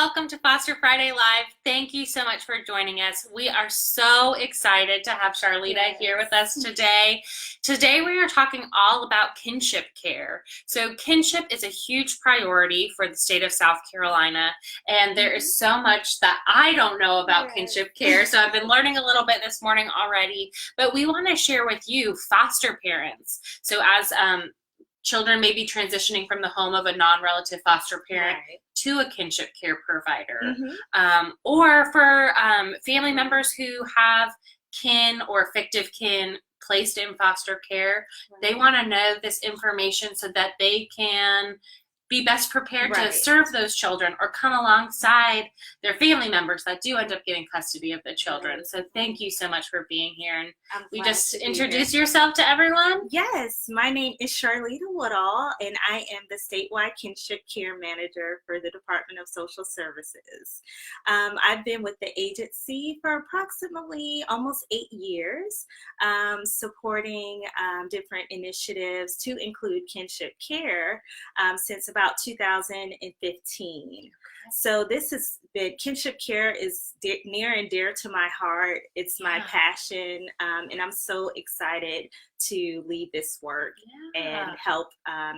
welcome to Foster Friday Live. Thank you so much for joining us. We are so excited to have Sharleta here with us today. Today we are talking all about kinship care. So kinship is a huge priority for the state of South Carolina, and there is so much that I don't know about kinship care. So I've been learning a little bit this morning already, but we want to share with you foster parents. So as children may be transitioning from the home of a non-relative foster parent to a kinship care provider, or for family members who have kin or fictive kin placed in foster care. They want to know this information so that they can be best prepared to serve those children or come alongside their family members that do end up getting custody of the children. So thank you so much for being here. And we just introduce yourself to everyone. Yes, my name is Sharleta Woodall, and I am the Statewide Kinship Care Manager for the Department of Social Services. I've been with the agency for approximately almost 8 years, supporting different initiatives to include kinship care since about 2015. So this is the kinship care is near and dear to my heart. It's my passion, and I'm so excited to lead this work and help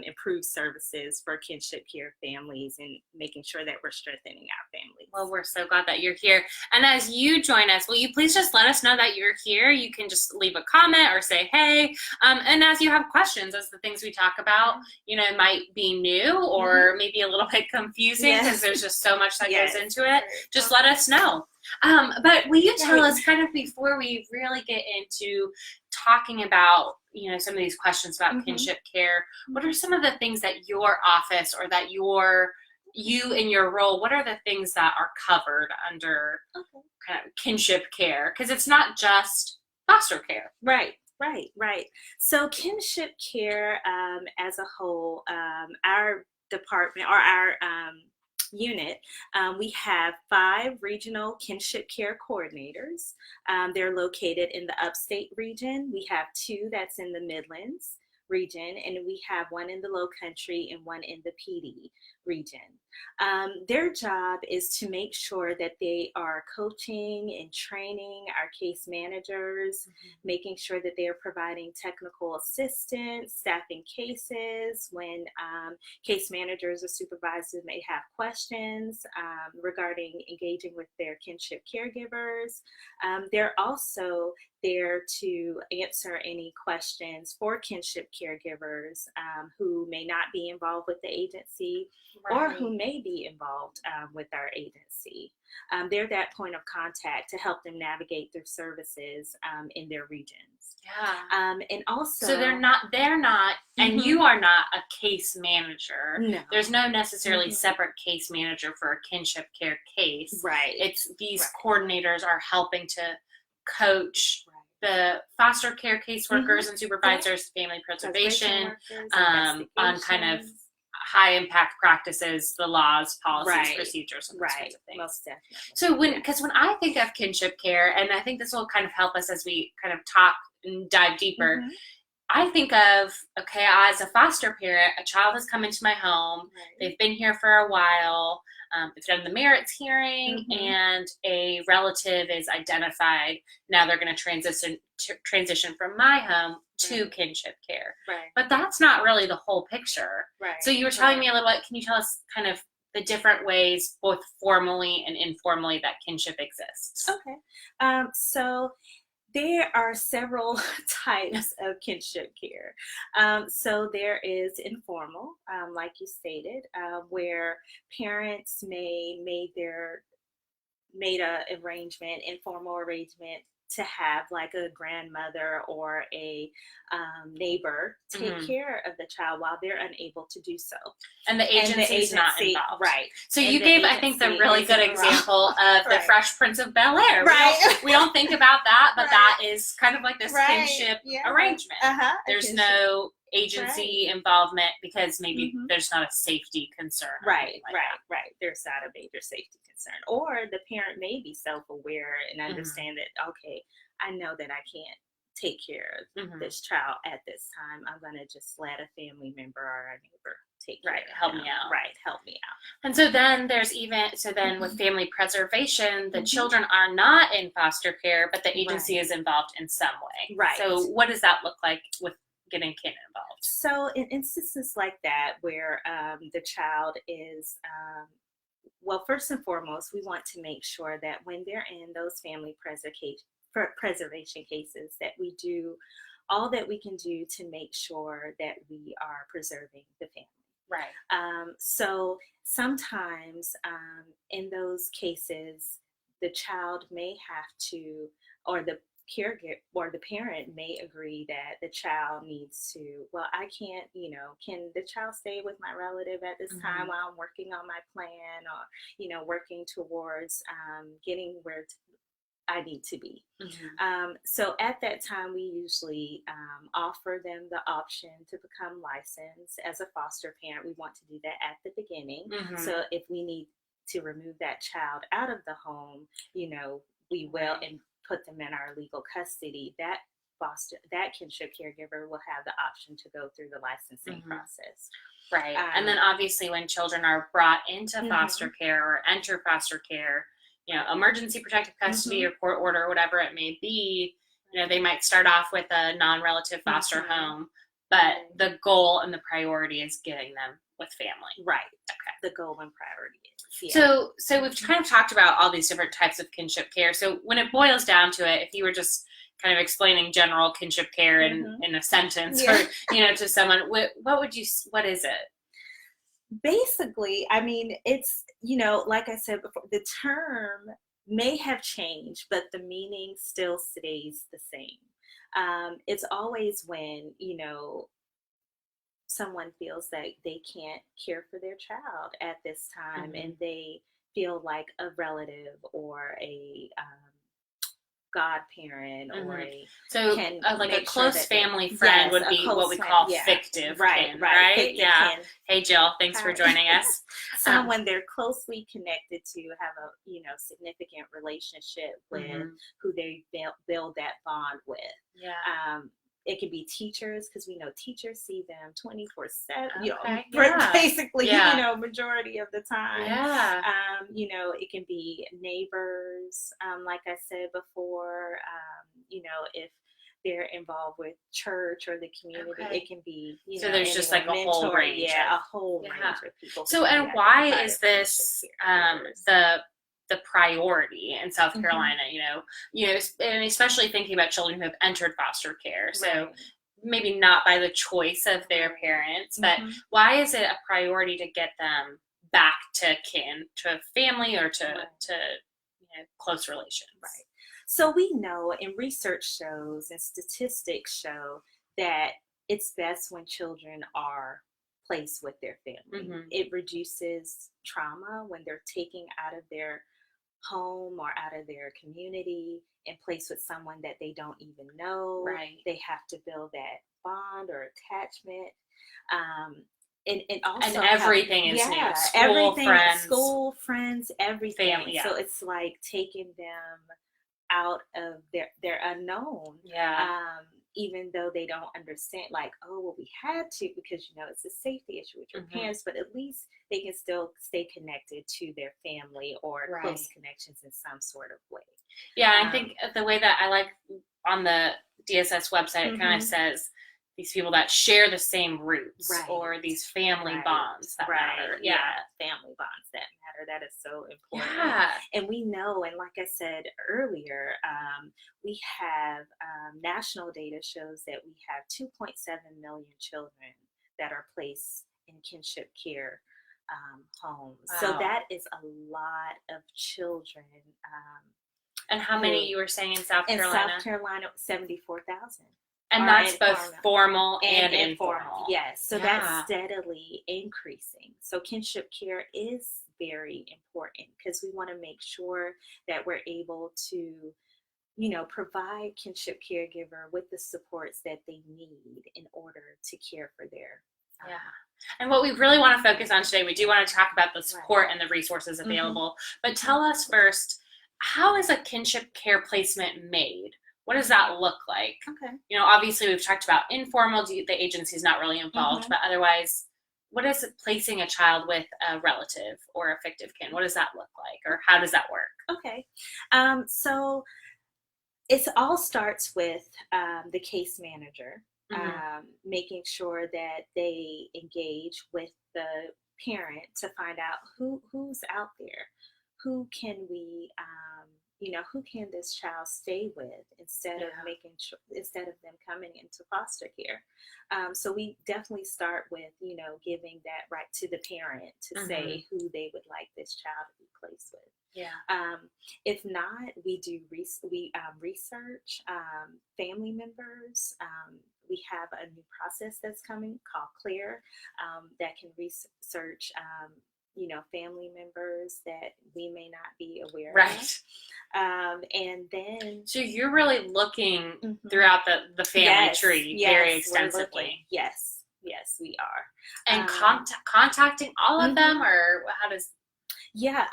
improve services for kinship care families and making sure that we're strengthening our families. Well, we're so glad that you're here. And as you join us, will you please just let us know that you're here? You can just leave a comment or say, hey. And as you have questions, as the things we talk about, you know, might be new or maybe a little bit confusing because there's just so much that goes into it. Just let us know. But will you tell us, kind of before we really get into talking about, you know, some of these questions about kinship care, what are some of the things that your office or that you in your role, what are the things that are covered under kind of kinship care? Because it's not just foster care. Right. So kinship care as a whole, our department or our unit, we have 5 regional kinship care coordinators. They're located in the upstate region. We have 2 that's in the Midlands region, and we have 1 in the Low Country and 1 in the PD region. Their job is to make sure that they are coaching and training our case managers, making sure that they are providing technical assistance, staffing cases when case managers or supervisors may have questions regarding engaging with their kinship caregivers. They're also there to answer any questions for kinship caregivers who may not be involved with the agency or who may be involved with our agency. They're that point of contact to help them navigate their services in their regions. And also, so they're not, and you are not a case manager. No. There's no necessarily separate case manager for a kinship care case. It's these coordinators are helping to coach the foster care caseworkers and supervisors, family preservation, on kind of high impact practices, the laws, policies, procedures, and those sorts of things. Most definitely. So when I think of kinship care, and I think this will kind of help us as we kind of talk and dive deeper, I think of, okay, as a foster parent, a child has come into my home, they've been here for a while, they've done the merits hearing, and a relative is identified. Now they're going to transition from my home to kinship care. But that's not really the whole picture. So you were telling me a little bit, can you tell us kind of the different ways, both formally and informally, that kinship exists? So there are several types of kinship care. So there is informal, like you stated, where parents made a arrangement, informal arrangement, to have like a grandmother or a neighbor take care of the child while they're unable to do so. And the agency is not involved. So you gave, I think, the really good example of the Fresh Prince of Bel-Air. We don't think about that, but that is kind of like this kinship arrangement. There's no agency involvement because maybe there's not a safety concern. There's not a major safety concern. Or the parent may be self-aware and understand that, okay, I know that I can't take care of this child at this time. I'm going to just let a family member or a neighbor take care of help him. me out. Right, help me out. And so then with family preservation, the children are not in foster care, but the agency is involved in some way. Right. So what does that look like with getting kin involved? So in instances like that where the child is, well, first and foremost, we want to make sure that when they're in those family preservation cases, that we do all that we can do to make sure that we are preserving the family. Right. So sometimes in those cases, the child may have to, or the caregiver or the parent may agree that the child needs to, well, I can't, can the child stay with my relative at this time while I'm working on my plan, or, working towards getting where I need to be. So at that time, we usually offer them the option to become licensed as a foster parent. We want to do that at the beginning. So if we need to remove that child out of the home, we will, and put them in our legal custody. That kinship caregiver will have the option to go through the licensing process. Right. And then obviously when children are brought into foster care or enter foster care, emergency protective custody or court order, whatever it may be, they might start off with a non-relative foster home, but the goal and the priority is getting them with family. Right. Okay. The goal and priority is. Yeah. So we've kind of talked about all these different types of kinship care. So when it boils down to it, if you were just kind of explaining general kinship care in a sentence or, to someone, what is it? Basically, I mean, it's, like I said before, the term may have changed, but the meaning still stays the same. It's always when, someone feels that they can't care for their child at this time and they feel like a relative or a godparent or a close family friend would be what we call fictive kin, right? Yeah. Hey Jill, thanks for joining us. Someone they're closely connected to, have a significant relationship with, who they build that bond with. Yeah. It could be teachers, because we know teachers see them 24/7, basically, majority of the time. Yeah. It can be neighbors, like I said before, if they're involved with church or the community, it can be, so there's just like a whole range. A whole range of people. So, and why is this the priority in South Carolina, and especially thinking about children who have entered foster care. So maybe not by the choice of their parents, but why is it a priority to get them back to kin, to family, or to close relations? Right. So we know, and research shows and statistics show, that it's best when children are placed with their family. It reduces trauma when they're taken out of their home or out of their community and placed with someone that they don't even know. Right. They have to build that bond or attachment. And also everything is new. School, friends, everything. Family, So it's like taking them out of their unknown. Even though they don't understand, like, oh, well, we had to, because, it's a safety issue with your parents, but at least they can still stay connected to their family or close connections in some sort of way. Yeah, I think the way that I like on the DSS website, it kind of says these people that share the same roots or these family bonds that matter. Yeah, family bonds that matter. That is so important. Yeah. And we know, and like I said earlier, we have national data shows that we have 2.7 million children that are placed in kinship care homes. Wow. So that is a lot of children. And how many you were saying in South Carolina? In South Carolina, 74,000. And that's both formal and informal. Yes, so that's steadily increasing. So kinship care is very important because we want to make sure that we're able to, provide kinship caregiver with the supports that they need in order to care for their And what we really want to focus on today, we do want to talk about the support and the resources available. But tell us first, how is a kinship care placement made? What does that look like? Okay. Obviously we've talked about informal, the agency's not really involved, but otherwise, what is it, placing a child with a relative or a fictive kin? What does that look like, or how does that work? Okay. So it all starts with the case manager, making sure that they engage with the parent to find out who's out there, who can we, who can this child stay with instead of instead of them coming into foster care. So we definitely start with, giving that right to the parent to say who they would like this child to be placed with. Yeah. If not, we do research family members. We have a new process that's coming called Clear that can research, family members that we may not be aware of. And then, so you're really looking throughout the family tree very extensively. Yes, we are. And contacting all of them, or how does? Yeah,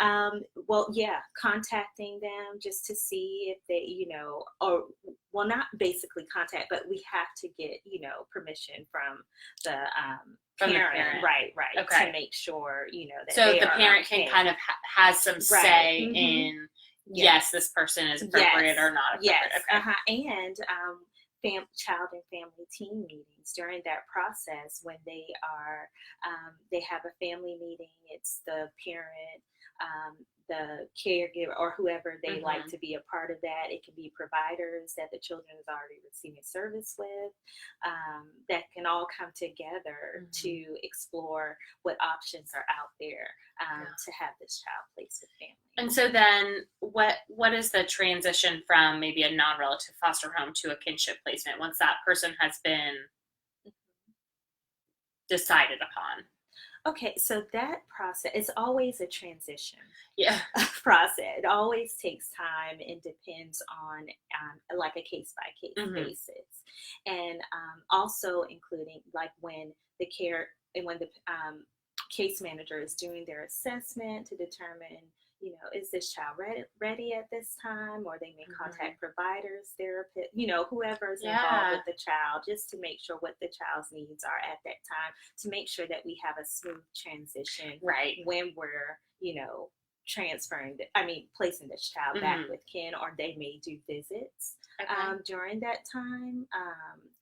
contacting them just to see if they, not basically contact, but we have to get, permission from the parent. Right. Okay. To make sure, that so the parent can kind of has some say in, yes, this person is appropriate or not appropriate. Yes. Okay. And child and family team meetings during that process when they are they have a family meeting. It's the parent, the caregiver, or whoever they like to be a part of that. It can be providers that the children is already receiving service with, that can all come together to explore what options are out there to have this child placed with family. And so then what is the transition from maybe a non-relative foster home to a kinship placement once that person has been decided upon? Okay, so that process is always a transition process. It always takes time and depends on like a case-by-case basis. And also including like when the case manager is doing their assessment to determine, is this child ready at this time, or they may contact providers, therapists, whoever's involved with the child, just to make sure what the child's needs are at that time, to make sure that we have a smooth transition when we're, placing this child back with kin, or they may do visits during that time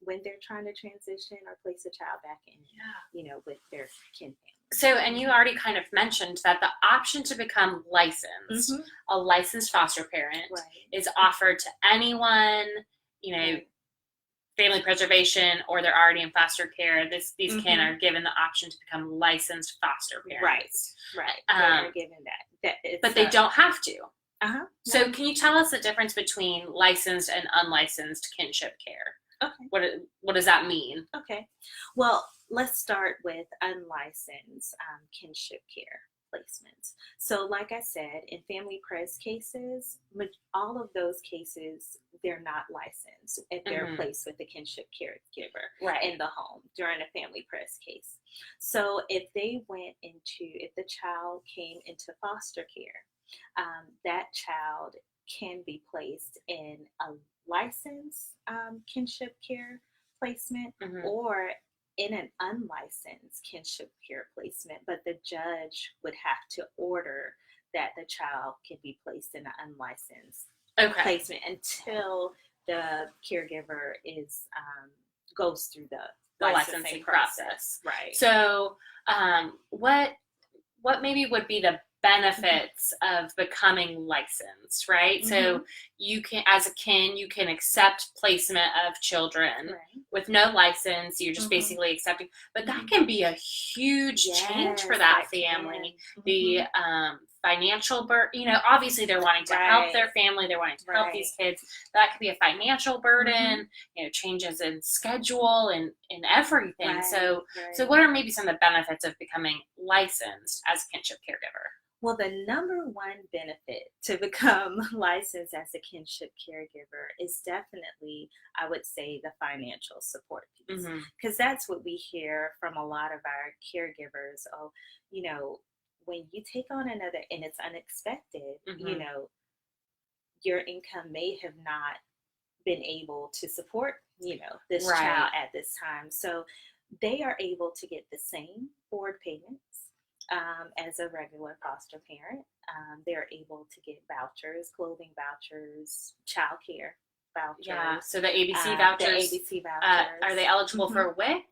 when they're trying to transition or place a child back in, with their kin family. So, and you already kind of mentioned that the option to become licensed, a licensed foster parent, is offered to anyone, family preservation, or they're already in foster care. These kin are given the option to become licensed foster parents. Right. They're given that. But they don't have to. No. So, can you tell us the difference between licensed and unlicensed kinship care? Okay. What does that mean? Okay. Well, let's start with unlicensed kinship care placements. So like I said, in family pres cases, all of those cases, they're not licensed if they're placed with the kinship caregiver in the home during a family pres case. So if the child came into foster care, that child can be placed in a licensed kinship care placement or in an unlicensed kinship care placement, but the judge would have to order that the child can be placed in an unlicensed placement until the caregiver goes through the licensing process. Right. So, what maybe would be the benefits of becoming licensed, right? So you can, as a kin, you can accept placement of children with no license. You're just basically accepting, but that can be a huge change for that family. The financial burden, obviously they're wanting to help their family, they're wanting to help these kids. That could be a financial burden, changes in schedule and everything. So what are maybe some of the benefits of becoming licensed as a kinship caregiver? Well, the number one benefit to become licensed as a kinship caregiver is definitely, I would say, the financial support piece. Because that's what we hear from a lot of our caregivers. Oh, when you take on another and it's unexpected, your income may have not been able to support, this child at this time. So they are able to get the same board payments as a regular foster parent. They're able to get vouchers, clothing vouchers, childcare vouchers. Yeah. So the ABC The vouchers. ABC vouchers. Are they eligible for WIC?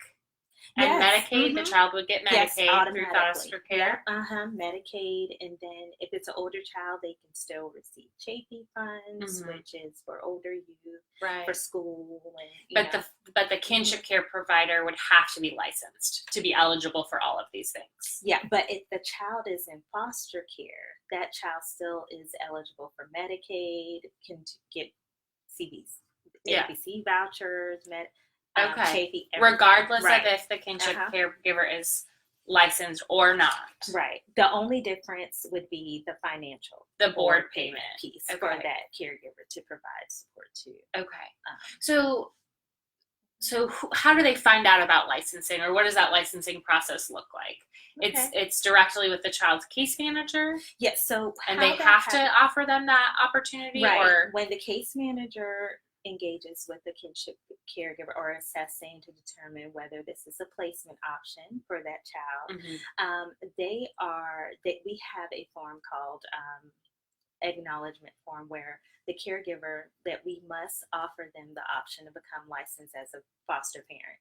And Yes. Medicaid, the child would get Yes, Medicaid through automatically. foster care. Medicaid, and then if it's an older child, they can still receive Chafee funds, which is for older youth, Right. for school. And, but the kinship care provider would have to be licensed to be eligible for all of these things. Yeah, but if the child is in foster care, that child still is eligible for Medicaid, can get CBs, ABC vouchers, Chafee, regardless of if the kinship caregiver is licensed or not. Right. The only difference would be the financial, the board payment piece for that caregiver to provide support to. Okay. So how do they find out about licensing, or what does that licensing process look like? It's directly with the child's case manager. Yes. So and they have to offer them that opportunity, or when the case manager engages with the kinship caregiver or assessing to determine whether this is a placement option for that child, we have a form called acknowledgement form where the caregiver, that we must offer them the option to become licensed as a foster parent.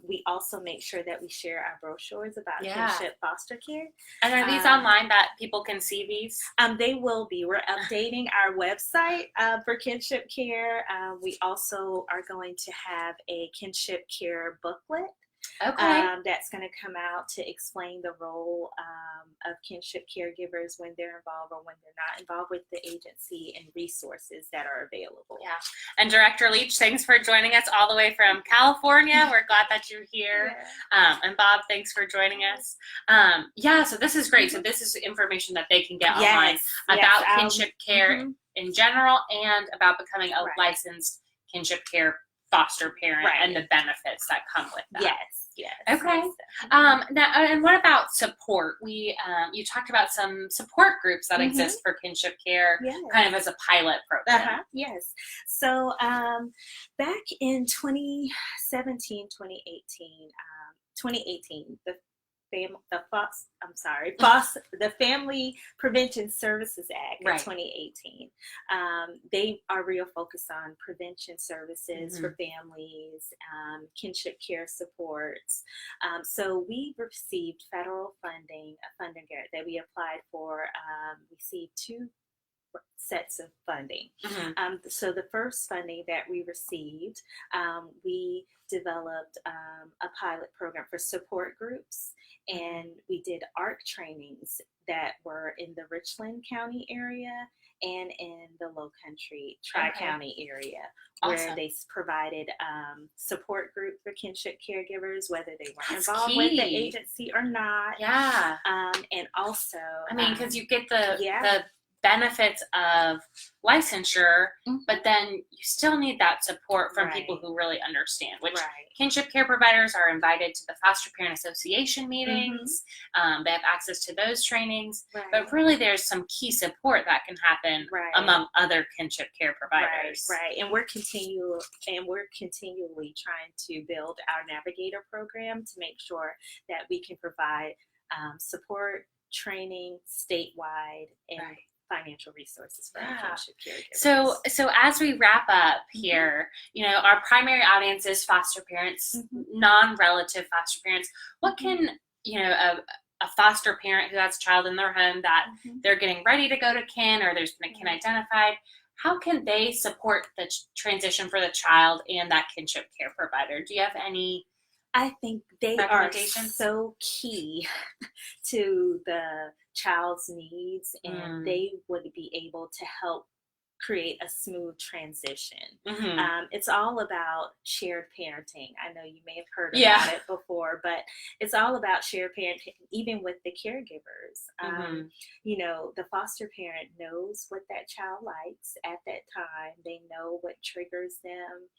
We also make sure that we share our brochures about kinship foster care. And are these online that people can see these? They will be. We're updating our website for kinship care. We also are going to have a kinship care booklet. That's going to come out to explain the role of kinship caregivers when they're involved or when they're not involved with the agency, and resources that are available. Yeah. And Director Leach, thanks for joining us all the way from California. We're glad that you're here. And Bob, thanks for joining us. So this is great. So this is information that they can get online about kinship care in general, and about becoming a licensed kinship care foster parent and the benefits that come with that. Yes. Okay. Now, and what about support? You talked about some support groups that exist for kinship care, kind of as a pilot program. Yes. So back in 2017, 2018, the Family Prevention Services Act in 2018. They are real focused on prevention services for families, kinship care supports. So we received federal funding, a funding grant that we applied for. Received 2 sets of funding. So the first funding that we received, we developed a pilot program for support groups, and we did ARC trainings that were in the Richland County area and in the Low Country Tri-County area, where they provided support group for kinship caregivers, whether they were involved with the agency or not. And also, because you get the benefits of licensure, but then you still need that support from people who really understand, which kinship care providers are invited to the Foster Parent Association meetings. They have access to those trainings, but really there's some key support that can happen among other kinship care providers. And we're continually trying to build our navigator program to make sure that we can provide support, training statewide, and financial resources for kinship caregivers. So as we wrap up here, our primary audience is foster parents, non-relative foster parents. What can a foster parent who has a child in their home that they're getting ready to go to kin, or there's been a kin identified, how can they support the transition for the child and that kinship care provider? Do you have any? I think they are so key to the child's needs, and they would be able to help create a smooth transition. It's all about shared parenting. I know you may have heard about it before, but it's all about shared parenting, even with the caregivers. The foster parent knows what that child likes at that time. They know what triggers them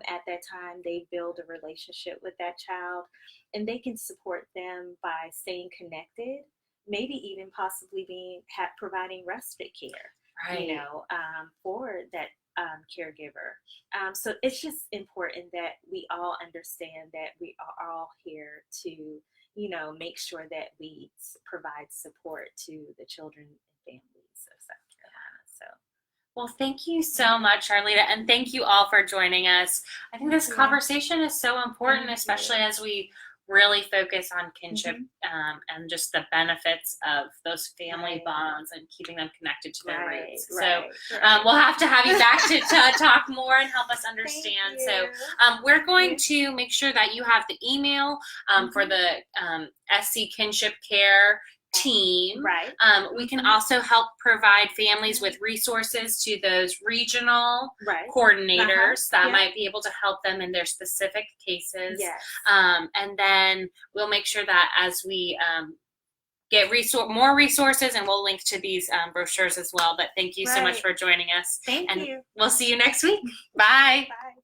at that time. They build a relationship with that child, and they can support them by staying connected, maybe even possibly providing respite care. For that caregiver. So it's just important that we all understand that we are all here to, make sure that we provide support to the children and families of South Carolina. So. Well, thank you so much, Sharleta, and thank you all for joining us. I think this conversation is so important, especially as we really focus on kinship and just the benefits of those family bonds and keeping them connected to their roots. So we'll have to have you back to talk more and help us understand. So we're going to make sure that you have the email for the SC Kinship Care team. We can also help provide families with resources to those regional coordinators that might be able to help them in their specific cases. And then we'll make sure that as we get more resources, and we'll link to these brochures as well. But thank you so much for joining us. Thank you. We'll see you next week. Bye. Bye.